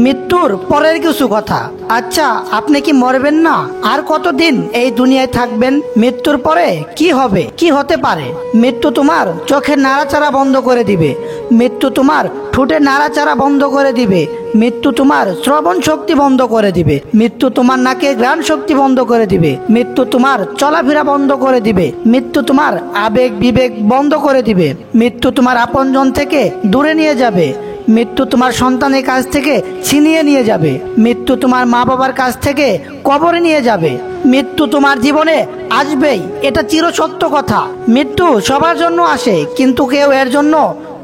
মৃত্যুর পরের কিছু কথা। আচ্ছা, আপনি কি মরবেন না? আর কতদিন এই দুনিয়ায় থাকবেন? মৃত্যুর পরে কি হবে, কি হতে পারে? মৃত্যু তোমার চোখের নাড়াচাড়া বন্ধ করে দিবে। মৃত্যু তোমার ঠোঁটের নাড়াচাড়া বন্ধ করে দিবে। মৃত্যু তোমার শ্রবণ শক্তি বন্ধ করে দিবে। মৃত্যু তোমার নাকে ঘ্রাণ শক্তি বন্ধ করে দিবে। মৃত্যু তোমার চলাফেরা বন্ধ করে দিবে। মৃত্যু তোমার আবেগ বিবেক বন্ধ করে দিবে। মৃত্যু তোমার আপনজন থেকে দূরে নিয়ে যাবে। মৃত্যু তোমার সন্তানের কাছ থেকে ছিনিয়ে নিয়ে যাবে। মৃত্যু তোমার মা বাবার কাছ থেকে কবরে নিয়ে যাবে। মৃত্যু তোমার জীবনে আসবেই, এটা চিরসত্য কথা। মৃত্যু সবার জন্য আসে, কিন্তু কেউ এর জন্য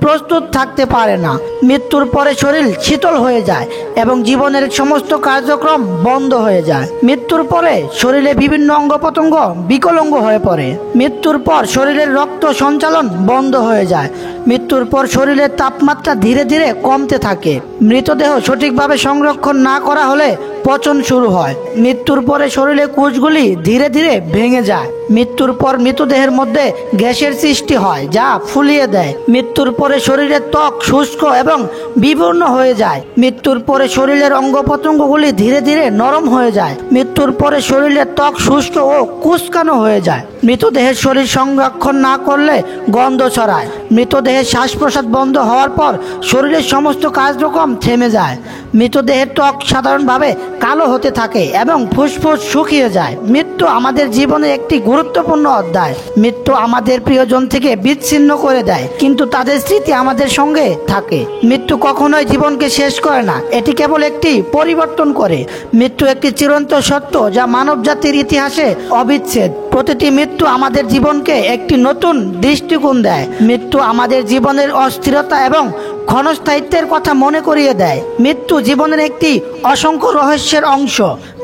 প্রস্তুত থাকতে পারে না। মৃত্যুর পরে শরীর শীতল হয়ে যায় এবং জীবনের সমস্ত কার্যক্রম বন্ধ হয়ে যায়। মৃত্যুর পরে শরীরে বিভিন্ন অঙ্গ প্রত্যঙ্গ বিকলাঙ্গ হয়ে পড়ে। মৃত্যুর পর শরীরের রক্ত সঞ্চালন বন্ধ হয়ে যায়। মৃত্যুর পর শরীরের তাপমাত্রা ধীরে ধীরে কমতে থাকে। মৃতদেহ সঠিকভাবে সংরক্ষণ না করা হলে পচন শুরু হয়। মৃত্যুর পরে শরীরের কোষগুলি ধীরে ধীরে ভেঙে যায়। মৃত্যুর পর মৃতদেহের মধ্যে গ্যাসের সৃষ্টি হয়, যা ফুলিয়ে দেয়। মৃত্যুর পরে শরীরের ত্বক শুষ্ক এবং বিবর্ণ হয়ে যায়। মৃত্যুর পরে শরীরের অঙ্গ প্রত্যঙ্গগুলি ধীরে ধীরে নরম হয়ে যায়। মৃত্যুর পরে শরীরের ত্বক শুষ্ক ও কুঁচকানো হয়ে যায়। মৃতদেহের শরীর সংরক্ষণ না করলে গন্ধ ছড়ায়। মৃতদেহের শ্বাস প্রশ্বাস বন্ধ হওয়ার পর শরীরের সমস্ত কার্যক্রম থেমে যায়। মৃতদেহের ত্বক সাধারণভাবে কালো হতে থাকে এবং ফুসফুস শুকিয়ে যায়। মৃত্যু আমাদের জীবনে একটি গুরুত্বপূর্ণ অধ্যায়। মৃত্যু আমাদের প্রিয়জন থেকে বিচ্ছিন্ন করে দেয়, কিন্তু তাদের স্মৃতি আমাদের সঙ্গে থাকে। মৃত্যু কখনোই জীবনকে শেষ করে না, এটি কেবল একটি পরিবর্তন করে। মৃত্যু একটি চিরন্তন সত্য যা মানব জাতির ইতিহাসে অবিচ্ছেদ। প্রতিটি মৃত্যু আমাদের জীবনকে একটি নতুন দৃষ্টিকোণ দেয়। মৃত্যু আমাদের জীবনের অস্থিরতা এবং ক্ষণস্থায়িত্বের কথা মনে করিয়ে দেয়। মৃত্যু জীবনের একটি অসংখ্য রহস্যের অংশ।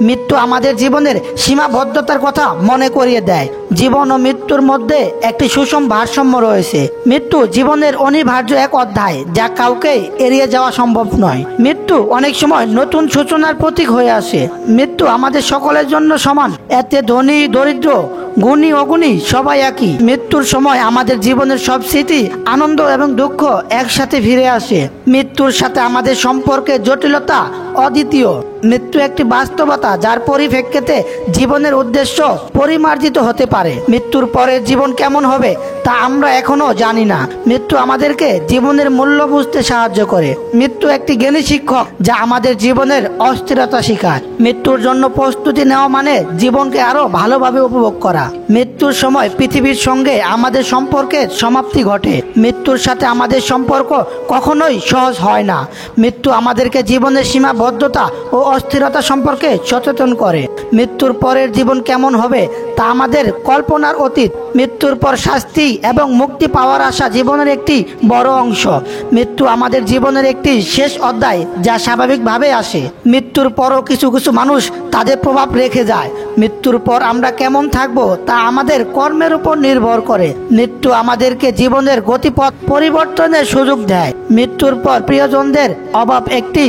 মৃত্যু আমাদের জীবনের সীমাবদ্ধতার কথা মনে করিয়ে দেয়। জীবন ও মৃত্যুর মধ্যে একটি সুষম ভারসাম্য রয়েছে। মৃত্যু জীবনের অনিবার্য এক অধ্যায়, যা কাউকে এড়িয়ে যাওয়া সম্ভব নয়। মৃত্যু অনেক সময় নতুন সূচনার প্রতীক হয়ে আসে। মৃত্যু আমাদের সকলের জন্য সমান, এতে ধনী দরিদ্র গুণী অগুণী সবাই একই। মৃত্যুর সময় আমাদের জীবনের সব স্মৃতি আনন্দ এবং দুঃখ একসাথে ফিরে আসে। মৃত্যুর সাথে আমাদের সম্পর্কের জটিলতা অদ্বিতীয়। মৃত্যু একটি বাস্তবতা যার পরিপ্রেক্ষিতে জীবনের উদ্দেশ্য পরিমার্জিত হতে পারে। মৃত্যুর পরের জীবন কেমন হবে তা আমরা এখনো জানি না। মৃত্যু আমাদেরকে জীবনের মূল্য বুঝতে সাহায্য করে। মৃত্যু একটি জ্ঞানী শিক্ষক যা আমাদের জীবনের অস্থিরতা শেখায়। মৃত্যুর জন্য প্রস্তুতি নেওয়া মানে জীবনকে আরো ভালোভাবে উপভোগ করা। মৃত্যুর সময় পৃথিবীর সঙ্গে আমাদের সম্পর্কের সমাপ্তি ঘটে। মৃত্যুর সাথে আমাদের সম্পর্ক কখনোই সহজ হয় না। মৃত্যু আমাদেরকে জীবনের সীমাবদ্ধতা ও অস্থিরতা সম্পর্কে সচেতন করে। মৃত্যুর পরের জীবন কেমন হবে তা আমাদের কল্পনার অতীত। মৃত্যুর পর শাস্তি এবং মুক্তি পাওয়ার আশা জীবনের একটি বড় অংশ। মৃত্যু আমাদের জীবনের একটি শেষ অধ্যায় যা স্বাভাবিকভাবে আসে। মৃত্যুর পরও কিছু কিছু মানুষ তাদের প্রভাব রেখে যায়। মৃত্যুর পর আমরা কেমন থাকব তা আমাদের কর্মের উপর নির্ভর করে। মৃত্যু আমাদেরকে জীবনের গতিপথ পরিবর্তনের সুযোগ দেয়। মৃত্যুর পর প্রিয়জনদের অভাব একটি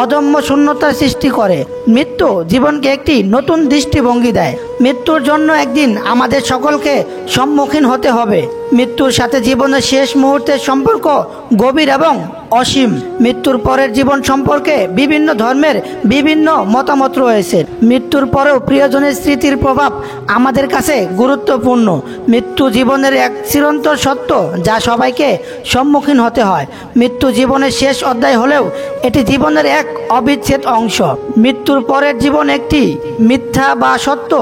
অদম্য শূন্যতার সৃষ্টি করে। মৃত্যু জীবনকে একটি নতুন দৃষ্টিভঙ্গি দেয়। মৃত্যুর জন্য একদিন আমাদের সকলকে সম্মুখীন হতে হবে। মৃত্যুর সাথে জীবনের শেষ মুহূর্তের সম্পর্ক গভীর এবং অসীম। মৃত্যুর পরের জীবন সম্পর্কে বিভিন্ন ধর্মের বিভিন্ন মতামত রয়েছে। মৃত্যুর পরেও প্রিয়জনের স্মৃতির প্রভাব আমাদের কাছে গুরুত্বপূর্ণ। মৃত্যু জীবনের এক চিরন্তন সত্য যা সবাইকে সম্মুখীন হতে হয়। মৃত্যু জীবনের শেষ অধ্যায় হলেও এটি জীবনের এক অবিচ্ছেদ অংশ। মৃত্যুর পরের জীবন একটি মিথ্যা বা সত্য,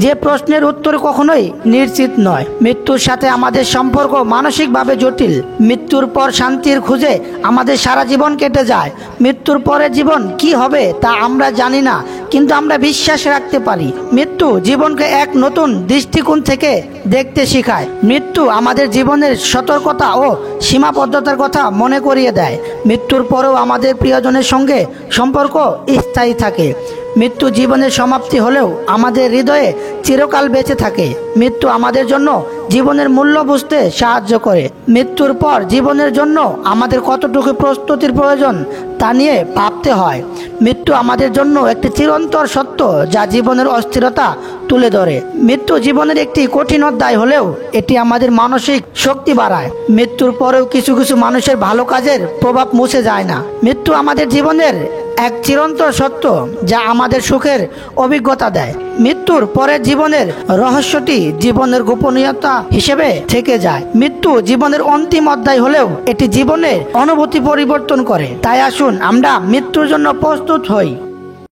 যে প্রশ্নের উত্তর কখনোই নিশ্চিত নয়। মৃত্যুর সাথে আমাদের সম্পর্ক মানসিকভাবে জটিল। মৃত্যুর পর শান্তির খুঁজে আমাদের সারা জীবন কেটে যায়। মৃত্যুর পরের জীবন কি হবে তা আমরা জানি না, কিন্তু আমরা বিশ্বাস রাখতে পারি। মৃত্যু জীবনকে এক নতুন দৃষ্টিকোণ থেকে দেখতে শেখায়। মৃত্যু আমাদের জীবনের সতর্কতা ও সীমাবদ্ধতার কথা মনে করিয়ে দেয়। মৃত্যুর পরেও আমাদের প্রিয়জনের সঙ্গে সম্পর্ক স্থায়ী থাকে। মৃত্যু জীবনের সমাপ্তি হলেও আমাদের হৃদয়ে চিরকাল বেঁচে থাকে। মৃত্যু আমাদের জন্য জীবনের মূল্য বুঝতে সাহায্য করে। মৃত্যুর পর জীবনের জন্য আমাদের কতটুকু প্রস্তুতির প্রয়োজন তা নিয়ে ভাবতে হয়। মৃত্যু আমাদের জন্য একটি চিরন্তন সত্য যা জীবনের অস্থিরতা তুলে ধরে। মৃত্যু জীবনের একটি কঠিন অধ্যায় হলেও এটি আমাদের মানসিক শক্তি বাড়ায়। মৃত্যুর পরেও কিছু কিছু মানুষের ভালো কাজের প্রভাব মুছে যায় না। মৃত্যু আমাদের জীবনের এক চিরন্তন সত্য যা আমাদের সুখের অভিজ্ঞতা দেয়। মৃত্যুর পরের জীবনের রহস্যটি জীবনের গোপনীয়তা হিসেবে থেকে যায়। মৃত্যু জীবনের অন্তিম অধ্যায় হলেও এটি জীবনের অনুভূতি পরিবর্তন করে। তাই আসুন আমরা মৃত্যুর জন্য প্রস্তুত হই।